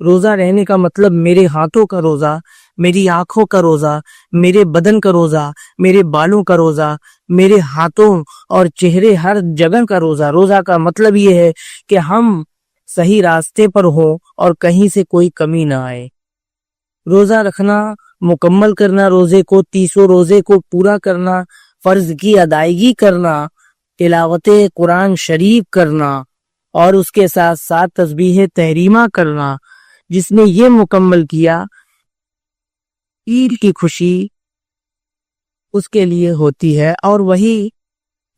روزہ رہنے کا مطلب میرے ہاتھوں کا روزہ، میری آنکھوں کا روزہ، میرے بدن کا روزہ، میرے بالوں کا روزہ، میرے ہاتھوں اور چہرے ہر جگہ کا روزہ۔ روزہ کا مطلب یہ ہے کہ ہم صحیح راستے پر ہوں اور کہیں سے کوئی کمی نہ آئے۔ روزہ رکھنا، مکمل کرنا روزے کو، 30 روزے کو پورا کرنا، فرض کی ادائیگی کرنا، تلاوت قرآن شریف کرنا اور اس کے ساتھ ساتھ تسبیح تحریمہ کرنا، جس نے یہ مکمل کیا، عید کی خوشی اس کے لیے ہوتی ہے، اور وہی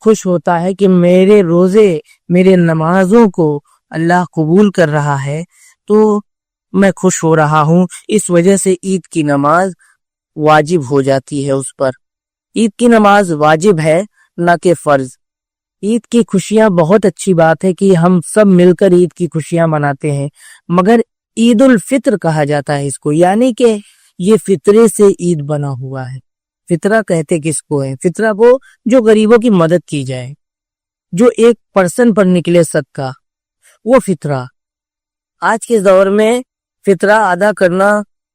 خوش ہوتا ہے کہ میرے روزے، میرے نمازوں کو اللہ قبول کر رہا ہے، تو میں خوش ہو رہا ہوں۔ اس وجہ سے عید کی نماز واجب ہو جاتی ہے اس پر۔ عید کی نماز واجب ہے، نہ کہ فرض۔ عید کی خوشیاں بہت اچھی بات ہے کہ ہم سب مل کر عید کی خوشیاں مناتے ہیں، مگر عید الفطر کہا جاتا ہے اس کو، یعنی کہ یہ فطرے سے عید بنا ہوا ہے۔ فطرہ کہتے کس کو ہے؟ فطرہ وہ جو غریبوں کی مدد کی جائے، جو ایک پرسن پر نکلے صدقہ، وہ فطرہ۔ آج کے دور میں فطرہ ادا کرنا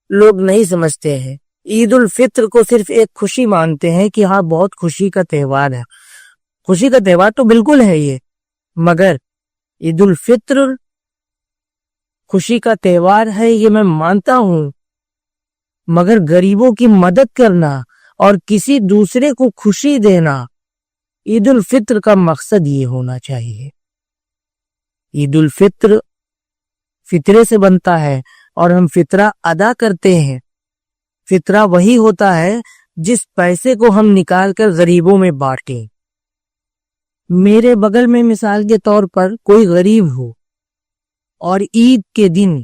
لوگ نہیں سمجھتے ہیں، عید الفطر کو صرف ایک خوشی مانتے ہیں کہ ہاں بہت خوشی کا تہوار ہے۔ خوشی کا تہوار تو بالکل ہے یہ، مگر عید الفطر خوشی کا تہوار ہے یہ میں مانتا ہوں، مگر غریبوں کی مدد کرنا اور کسی دوسرے کو خوشی دینا، عید الفطر کا مقصد یہ ہونا چاہیے۔ عید الفطر فطرے سے بنتا ہے اور ہم فطرہ ادا کرتے ہیں۔ فطرہ وہی ہوتا ہے جس پیسے کو ہم نکال کر غریبوں میں بانٹیں۔ میرے بغل میں مثال کے طور پر کوئی غریب ہو اور عید کے دن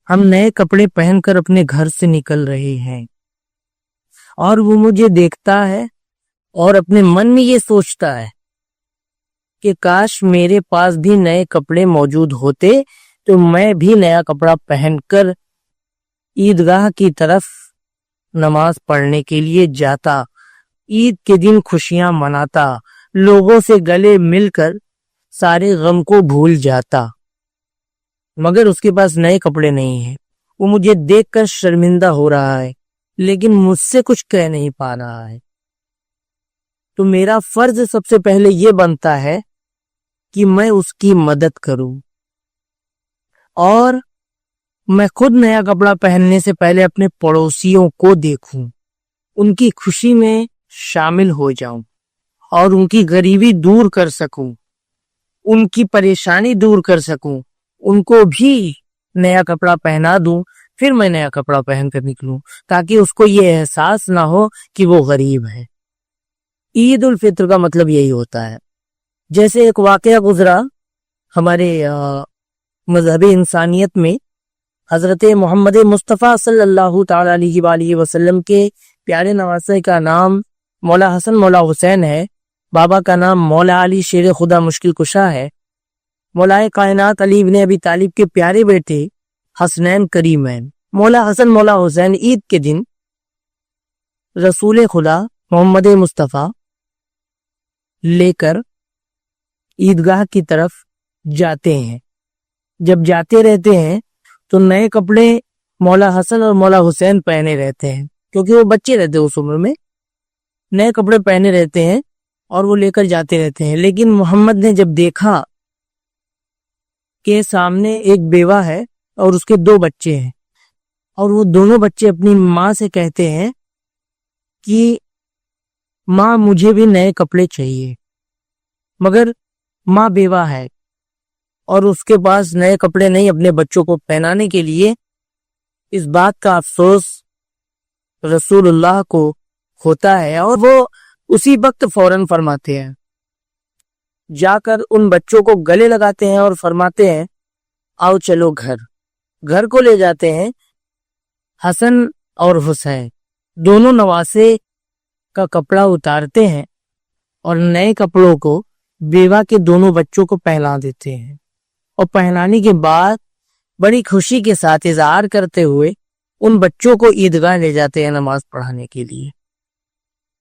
ہم نئے کپڑے پہن کر اپنے گھر سے نکل رہے ہیں، اور وہ مجھے دیکھتا ہے اور اپنے من میں یہ سوچتا ہے کہ کاش میرے پاس بھی نئے کپڑے موجود ہوتے تو میں بھی نیا کپڑا پہن کر عیدگاہ کی طرف نماز پڑھنے کے لیے جاتا، عید کے دن خوشیاں مناتا، لوگوں سے گلے مل کر سارے غم کو بھول جاتا، مگر اس کے پاس نئے کپڑے نہیں ہیں۔ وہ مجھے دیکھ کر شرمندہ ہو رہا ہے، لیکن مجھ سے کچھ کہہ نہیں پا رہا ہے۔ تو میرا فرض سب سے پہلے یہ بنتا ہے کہ میں اس کی مدد کروں، اور میں خود نیا کپڑا پہننے سے پہلے اپنے پڑوسیوں کو دیکھوں، ان کی خوشی میں شامل ہو جاؤں اور ان کی غریبی دور کر سکوں، ان کی پریشانی دور کر سکوں، ان کو بھی نیا کپڑا پہنا دوں، پھر میں نیا کپڑا پہن کر نکلوں، تاکہ اس کو یہ احساس نہ ہو کہ وہ غریب ہے۔ عید الفطر کا مطلب یہی ہوتا ہے۔ جیسے ایک واقعہ گزرا ہمارے مذہب انسانیت میں، حضرت محمد مصطفیٰ صلی اللہ تعالی علیہ وآلہ وسلم کے پیارے نواسے کا نام مولا حسن مولا حسین ہے، بابا کا نام مولا علی شیر خدا مشکل کشا ہے۔ مولا کائنات علی ابن ابی طالب کے پیارے بیٹے حسنین کریمین مولا حسن مولا حسین عید کے دن رسول خدا محمد مصطفیٰ لے کر عیدگاہ کی طرف جاتے ہیں۔ جب جاتے رہتے ہیں تو نئے کپڑے مولا حسن اور مولا حسین پہنے رہتے ہیں، کیونکہ وہ بچے رہتے ہیں اس عمر میں، نئے کپڑے پہنے رہتے ہیں اور وہ لے کر جاتے رہتے ہیں۔ لیکن محمد نے جب دیکھا کہ سامنے ایک بیوہ ہے اور اس کے 2 بچے ہیں، اور وہ دونوں بچے اپنی ماں سے کہتے ہیں کہ ماں مجھے بھی نئے کپڑے چاہیے، مگر ماں بیوہ ہے اور اس کے پاس نئے کپڑے نہیں اپنے بچوں کو پہنانے کے لیے، اس بات کا افسوس رسول اللہ کو ہوتا ہے، اور وہ اسی وقت فوراً فرماتے ہیں، جا کر ان بچوں کو گلے لگاتے ہیں اور فرماتے ہیں آؤ چلو گھر کو لے جاتے ہیں۔ حسن اور حسین دونوں نواسے کا کپڑا اتارتے ہیں اور نئے کپڑوں کو بیوہ کے دونوں بچوں کو پہنا دیتے ہیں، اور پہنانے کے بعد بڑی خوشی کے ساتھ اظہار کرتے ہوئے ان بچوں کو عیدگاہ لے جاتے ہیں نماز پڑھانے کے لیے۔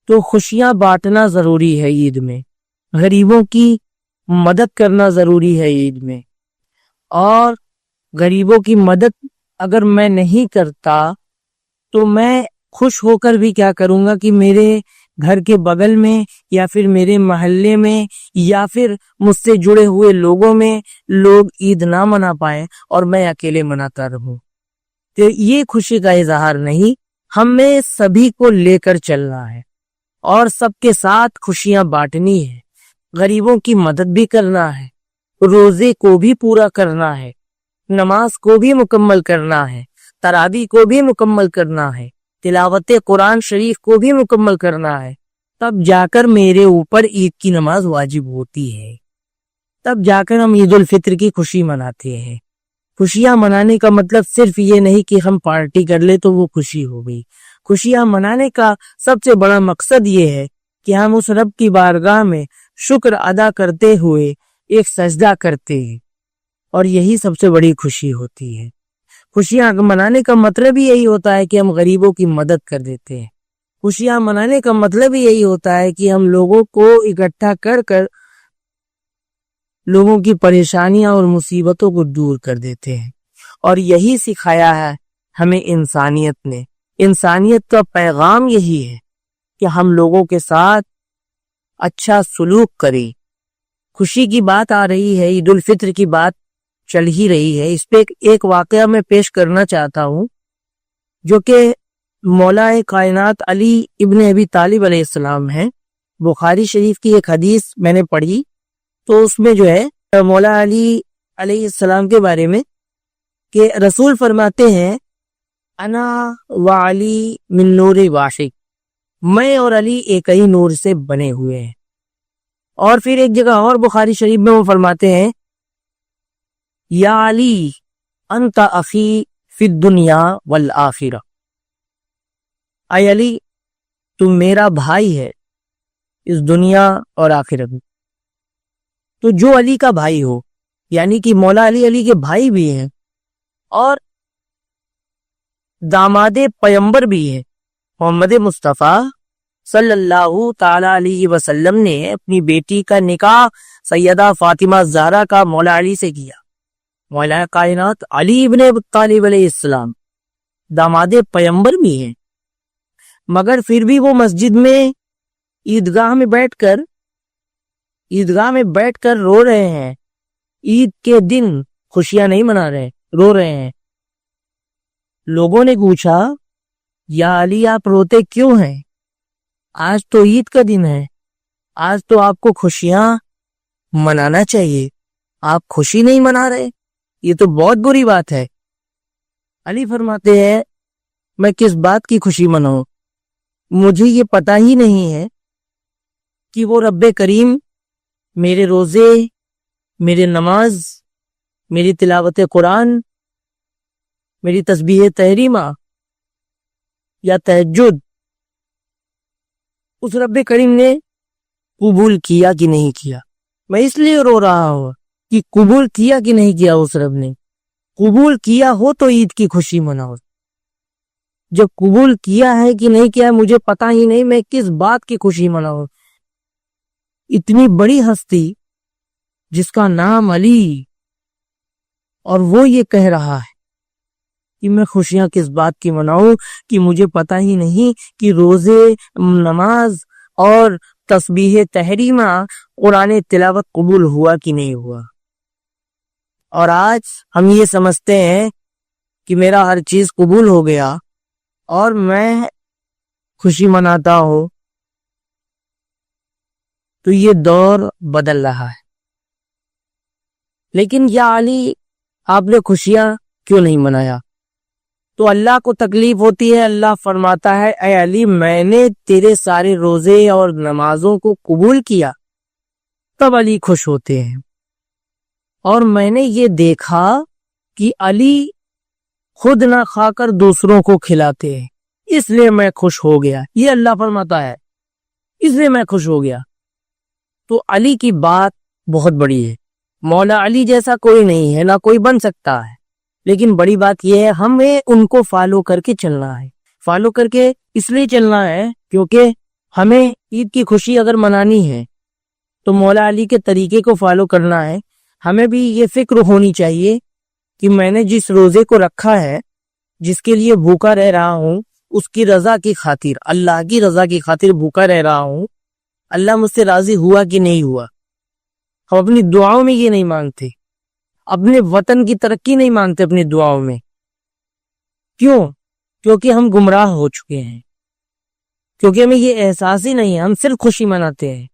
تو خوشیاں بانٹنا ضروری ہے عید میں، غریبوں کی مدد کرنا ضروری ہے عید میں، اور غریبوں کی مدد اگر میں نہیں کرتا تو میں خوش ہو کر بھی کیا کروں گا کہ میرے گھر کے بغل میں یا پھر میرے محلے میں یا پھر مجھ سے جڑے ہوئے لوگوں میں لوگ عید نہ منا پائیں اور میں اکیلے مناتا رہوں. تو یہ خوشی کا اظہار نہیں، ہمیں سبھی کو لے کر چلنا ہے اور سب کے ساتھ خوشیاں بانٹنی ہے. غریبوں کی مدد بھی کرنا ہے، روزے کو بھی پورا کرنا ہے، نماز کو بھی مکمل کرنا ہے، تراویح کو بھی مکمل کرنا ہے، تلاوت قرآن شریف کو بھی مکمل کرنا ہے. تب جا کر میرے اوپر عید کی نماز واجب ہوتی ہے، تب جا کر ہم عید الفطر کی خوشی مناتے ہیں. خوشیاں منانے کا مطلب صرف یہ نہیں کہ ہم پارٹی کر لے تو وہ خوشی ہو گئی. خوشیاں منانے کا سب سے بڑا مقصد یہ ہے کہ ہم اس رب کی بارگاہ میں شکر ادا کرتے ہوئے ایک سجدہ کرتے ہیں، اور یہی سب سے بڑی خوشی ہوتی ہے. خوشیاں منانے کا مطلب ہی یہی ہوتا ہے کہ ہم غریبوں کی مدد کر دیتے ہیں. خوشیاں منانے کا مطلب ہی یہی ہوتا ہے کہ ہم لوگوں کو اکٹھا کر کر لوگوں کی پریشانیاں اور مصیبتوں کو دور کر دیتے ہیں. اور یہی سکھایا ہے ہمیں انسانیت نے. انسانیت کا پیغام یہی ہے کہ ہم لوگوں کے ساتھ اچھا سلوک کریں. خوشی کی بات آ رہی ہے، عید الفطر کی بات چل ہی رہی ہے، اس پہ ایک واقعہ میں پیش کرنا چاہتا ہوں جو کہ مولا کائنات علی ابن ابی طالب علیہ السلام ہیں. بخاری شریف کی ایک حدیث میں نے پڑھی تو اس میں جو ہے مولا علی علیہ السلام کے بارے میں کہ رسول فرماتے ہیں انا و علی من نور واحد، میں اور علی ایک ہی نور سے بنے ہوئے ہیں. اور پھر ایک جگہ اور بخاری شریف میں وہ فرماتے ہیں یا علی انت اخی فی الدنیا والآخرہ، اے علی تم میرا بھائی ہے اس دنیا اور آخرت میں. تو جو علی کا بھائی ہو، یعنی کہ مولا علی کے بھائی بھی ہیں اور داماد پیمبر بھی ہیں. محمد مصطفیٰ صلی اللہ تعالی علیہ وسلم نے اپنی بیٹی کا نکاح سیدہ فاطمہ زہرا کا مولا علی سے کیا. مولا کائنات علی ابن ابی طالب علیہ السلام داماد پیمبر بھی ہیں، مگر پھر بھی وہ مسجد میں عیدگاہ میں بیٹھ کر رو رہے ہیں. عید کے دن خوشیاں نہیں منا رہے، رو رہے ہیں. لوگوں نے پوچھا یا علی آپ روتے کیوں ہیں؟ آج تو عید کا دن ہے، آج تو آپ کو خوشیاں منانا چاہیے، آپ خوشی نہیں منا رہے، یہ تو بہت بری بات ہے. علی فرماتے ہیں میں کس بات کی خوشی مناؤں؟ مجھے یہ پتہ ہی نہیں ہے کہ وہ رب کریم میرے روزے، میرے نماز، میری تلاوت قرآن، میری تسبیح تحریمہ یا تہجد اس رب کریم نے قبول کیا کہ نہیں کیا. میں اس لیے رو رہا ہوں کہ قبول کیا کہ نہیں کیا. اس رب نے قبول کیا ہو تو عید کی خوشی مناؤ. جب قبول کیا ہے کہ نہیں کیا مجھے پتہ ہی نہیں، میں کس بات کی خوشی مناؤں. اتنی بڑی ہستی جس کا نام علی، اور وہ یہ کہہ رہا ہے کہ میں خوشیاں کس بات کی مناؤں کہ مجھے پتہ ہی نہیں کہ روزے، نماز اور تسبیح تحریمہ، قرآن تلاوت قبول ہوا کہ نہیں ہوا. اور آج ہم یہ سمجھتے ہیں کہ میرا ہر چیز قبول ہو گیا اور میں خوشی مناتا ہوں. تو یہ دور بدل رہا ہے. لیکن یا علی آپ نے خوشیاں کیوں نہیں منایا؟ تو اللہ کو تکلیف ہوتی ہے. اللہ فرماتا ہے اے علی میں نے تیرے سارے روزے اور نمازوں کو قبول کیا. تب علی خوش ہوتے ہیں. اور میں نے یہ دیکھا کہ علی خود نہ کھا کر دوسروں کو کھلاتے ہیں، اس لیے میں خوش ہو گیا. یہ اللہ فرماتا ہے اس لیے میں خوش ہو گیا. تو علی کی بات بہت بڑی ہے. مولا علی جیسا کوئی نہیں ہے، نہ کوئی بن سکتا ہے. لیکن بڑی بات یہ ہے ہمیں ان کو فالو کر کے چلنا ہے. فالو کر کے اس لیے چلنا ہے کیونکہ ہمیں عید کی خوشی اگر منانی ہے تو مولا علی کے طریقے کو فالو کرنا ہے. ہمیں بھی یہ فکر ہونی چاہیے کہ میں نے جس روزے کو رکھا ہے جس کے لیے بھوکا رہ رہا ہوں اس کی رضا کی خاطر، اللہ کی رضا کی خاطر بھوکا رہ رہا ہوں، اللہ مجھ سے راضی ہوا کہ نہیں ہوا؟ ہم اپنی دعاؤں میں یہ نہیں مانگتے، اپنے وطن کی ترقی نہیں مانگتے اپنی دعاؤں میں. کیوں؟ کیونکہ ہم گمراہ ہو چکے ہیں، کیونکہ ہمیں یہ احساس ہی نہیں ہے. ہم صرف خوشی مناتے ہیں،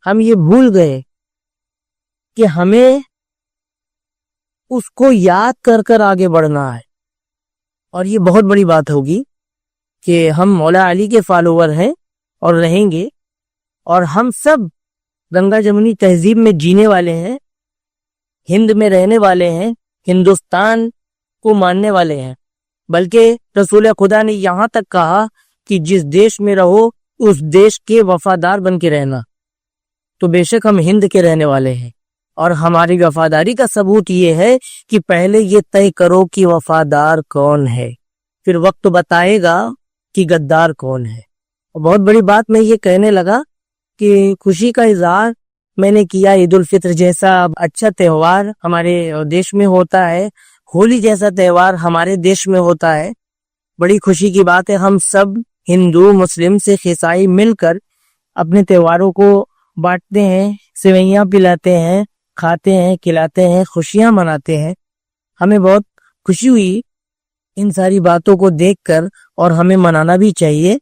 ہم یہ بھول گئے کہ ہمیں اس کو یاد کر کر آگے بڑھنا ہے. اور یہ بہت بڑی بات ہوگی کہ ہم مولا علی کے فالوور ہیں اور رہیں گے، اور ہم سب گنگا جمنی تہذیب میں جینے والے ہیں، ہند میں رہنے والے ہیں، ہندوستان کو ماننے والے ہیں. بلکہ رسول خدا نے یہاں تک کہا کہ جس دیش میں رہو اس دیش کے وفادار بن کے رہنا. تو بے شک ہم ہند کے رہنے والے ہیں، اور ہماری وفاداری کا ثبوت یہ ہے کہ پہلے یہ طے کرو کہ وفادار کون ہے، پھر وقت بتائے گا کہ غدار کون ہے. اور بہت بڑی بات میں یہ کہنے لگا کہ خوشی کا اظہار میں نے کیا. عید الفطر جیسا اچھا تہوار ہمارے دیش میں ہوتا ہے، ہولی جیسا تہوار ہمارے دیش میں ہوتا ہے. بڑی خوشی کی بات ہے، ہم سب ہندو مسلم سکھ عیسائی مل کر اپنے تہواروں کو بانٹتے ہیں، سوئیاں پلاتے ہیں، کھاتے ہیں، کھلاتے ہیں، خوشیاں مناتے ہیں. ہمیں بہت خوشی ہوئی ان ساری باتوں کو دیکھ کر، اور ہمیں منانا بھی چاہیے.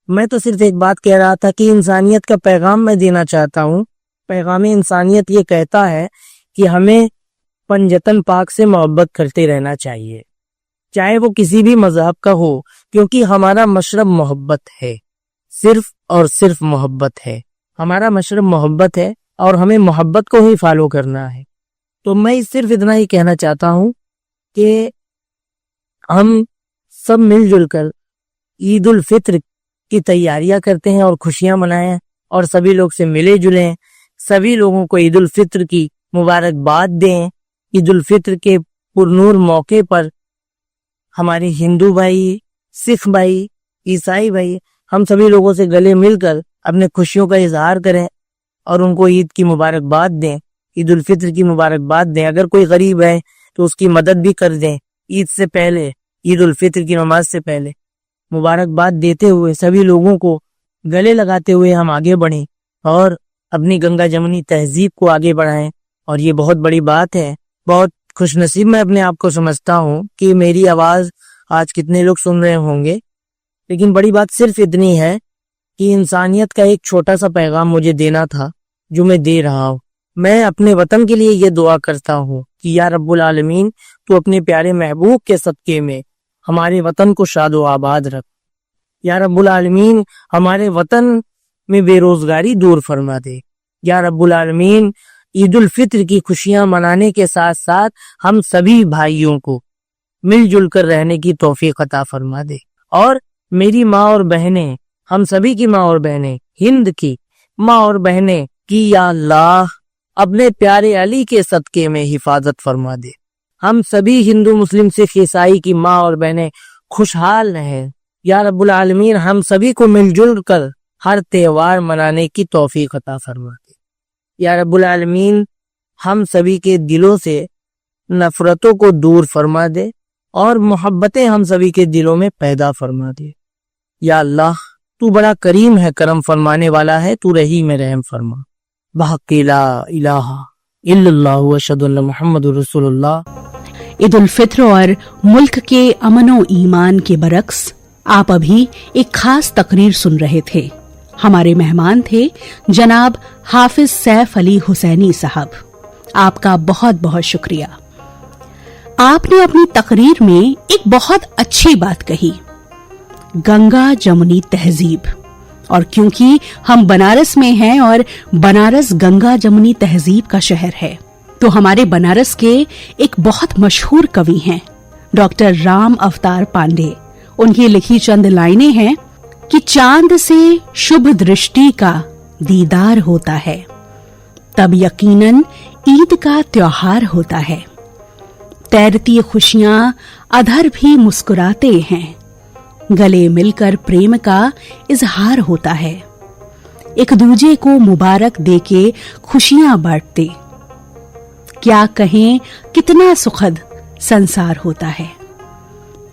میں تو صرف ایک بات کہہ رہا تھا کہ انسانیت کا پیغام میں دینا چاہتا ہوں. پیغام انسانیت یہ کہتا ہے کہ ہمیں پنجتن پاک سے محبت کرتے رہنا چاہیے، چاہے وہ کسی بھی مذہب کا ہو، کیونکہ ہمارا مشرب محبت ہے، صرف اور صرف محبت ہے. ہمارا مشرب محبت ہے اور ہمیں محبت کو ہی فالو کرنا ہے. تو میں صرف اتنا ہی کہنا چاہتا ہوں کہ ہم سب مل جل کر عید الفطر کی تیاریاں کرتے ہیں اور خوشیاں منائیں، اور سبھی لوگ سے ملے جلیں، سبھی لوگوں کو عید الفطر کی مبارکباد دیں. عید الفطر کے پرنور موقع پر ہمارے ہندو بھائی، سکھ بھائی، عیسائی بھائی، ہم سبھی لوگوں سے گلے مل کر اپنے خوشیوں کا اظہار کریں اور ان کو عید کی مبارکباد دیں، عید الفطر کی مبارکباد دیں. اگر کوئی غریب ہے تو اس کی مدد بھی کر دیں. عید سے پہلے، عید الفطر کی نماز سے پہلے مبارکباد دیتے ہوئے، سبھی لوگوں کو گلے لگاتے ہوئے ہم آگے بڑھیں اور اپنی گنگا جمنی تہذیب کو آگے بڑھائیں. اور یہ بہت بڑی بات ہے. بہت خوش نصیب میں اپنے آپ کو سمجھتا ہوں کہ میری آواز آج کتنے لوگ سن رہے ہوں گے، لیکن بڑی بات صرف اتنی ہے کہ انسانیت کا ایک چھوٹا سا پیغام مجھے دینا تھا جو میں دے رہا ہوں. میں اپنے وطن کے لیے یہ دعا کرتا ہوں کہ یا رب العالمین تو اپنے پیارے محبوب کے صدقے میں ہمارے وطن کو شاد و آباد رکھ. یا رب العالمین ہمارے وطن میں بے روزگاری دور فرما دے. یا رب العالمین عید الفطر کی خوشیاں منانے کے ساتھ ساتھ ہم سبھی بھائیوں کو مل جل کر رہنے کی توفیق عطا فرما دے. اور میری ماں اور بہنیں، ہم سبھی کی ماں اور بہنیں، ہند کی ماں اور بہنیں کی یا اللہ اپنے پیارے علی کے صدقے میں حفاظت فرما دے. ہم سبھی ہندو مسلم سکھ عیسائی کی ماں اور بہنیں خوشحال رہیں. یا رب العالمین ہم سبھی کو مل جل کر ہر تہوار منانے کی توفیق عطا فرما دے. یا رب العالمین ہم سبھی کے دلوں سے نفرتوں کو دور فرما دے اور محبتیں ہم سبھی کے دلوں میں پیدا فرما دے. یا اللہ تو بڑا کریم ہے، کرم فرمانے والا ہے، تو رحیم رحم فرما. بحق لا الہ الا اللہ واشہد ان محمد رسول اللہ. عید الفطر اور ملک کے امن و ایمان کے برعکس آپ ابھی ایک خاص تقریر سن رہے تھے. ہمارے مہمان تھے جناب حافظ سیف علی حسینی صاحب. آپ کا بہت بہت شکریہ. آپ نے اپنی تقریر میں ایک بہت اچھی بات کہی، گنگا جمنی تہذیب. اور کیونکہ ہم بنارس میں ہیں اور بنارس گنگا جمنی تہذیب کا شہر ہے، تو ہمارے بنارس کے ایک بہت مشہور کوی ہیں ڈاکٹر رام اوتار پانڈے. ان کی لکھی چند لائنیں ہیں کہ چاند سے شبھ درشٹی کا دیدار ہوتا ہے، تب یقیناً عید کا تیوہار ہوتا ہے. تیرتی خوشیاں ادھر بھی مسکراتے ہیں، گلے مل کر پریم کا اظہار ہوتا ہے. ایک دوجے کو مبارک دے کے خوشیاں بانٹتے، کیا کہیں کتنا سکھد سنسار ہوتا ہے.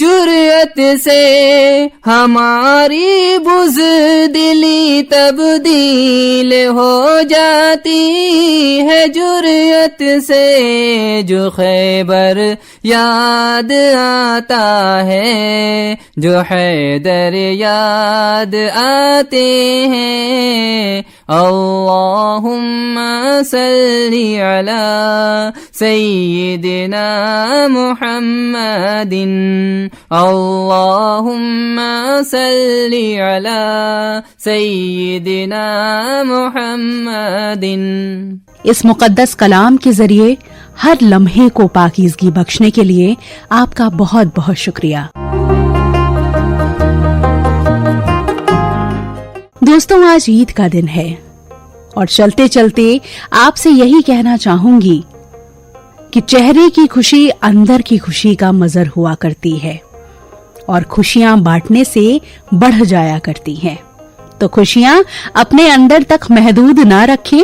جرأت سے ہماری بزدلی تبدیل ہو جاتی ہے، جرأت سے جو خیبر یاد آتا ہے، جو حیدر یاد آتے ہیں۔ اللہم صلی علی سیدنا محمد، اللہم صلی علی سیدنا محمد۔ اس مقدس کلام کے ذریعے ہر لمحے کو پاکیزگی بخشنے کے لیے آپ کا بہت بہت شکریہ۔ دوستوں، آج عید کا دن ہے اور چلتے چلتے آپ سے یہی کہنا چاہوں گی کہ چہرے کی خوشی اندر کی خوشی کا مظہر ہوا کرتی ہے اور خوشیاں بانٹنے سے بڑھ جایا کرتی ہیں، تو خوشیاں اپنے اندر تک محدود نہ رکھیں،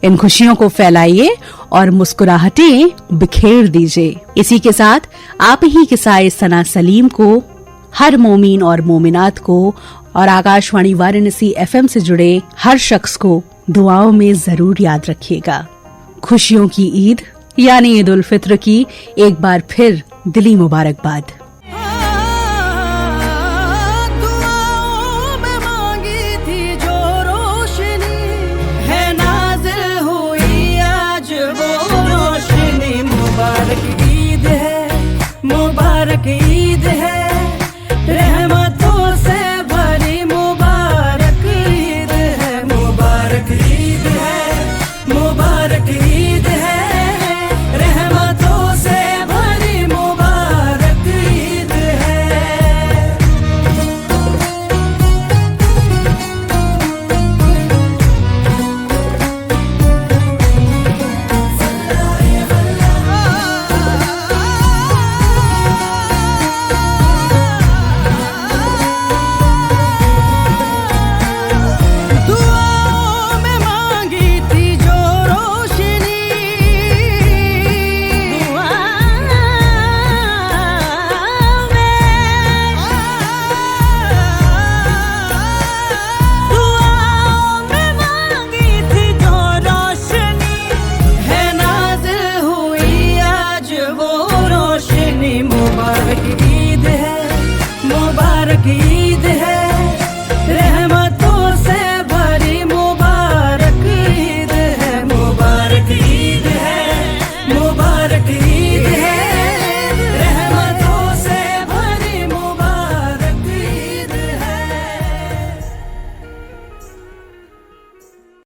ان خوشیوں کو پھیلائیے اور مسکراہٹیں بکھیر دیجیے۔ اسی کے ساتھ آپ ہی کے سائے ثنا سلیم کو، ہر مومن اور مومنات کو اور آکاش وانی وارانسی FM سے جڑے ہر شخص کو دعاؤں میں ضرور یاد رکھیے گا۔ خوشیوں کی عید یعنی عید الفطر کی ایک بار پھر دلی مبارکباد۔ مبارک عید ہے، رحمتوں سے بھری مبارک عید ہے، مبارک عید ہے، مبارک عید ہے، رحمتوں سے بھری مبارک عید ہے۔ مبارک عید ہے، مبارک عید ہے۔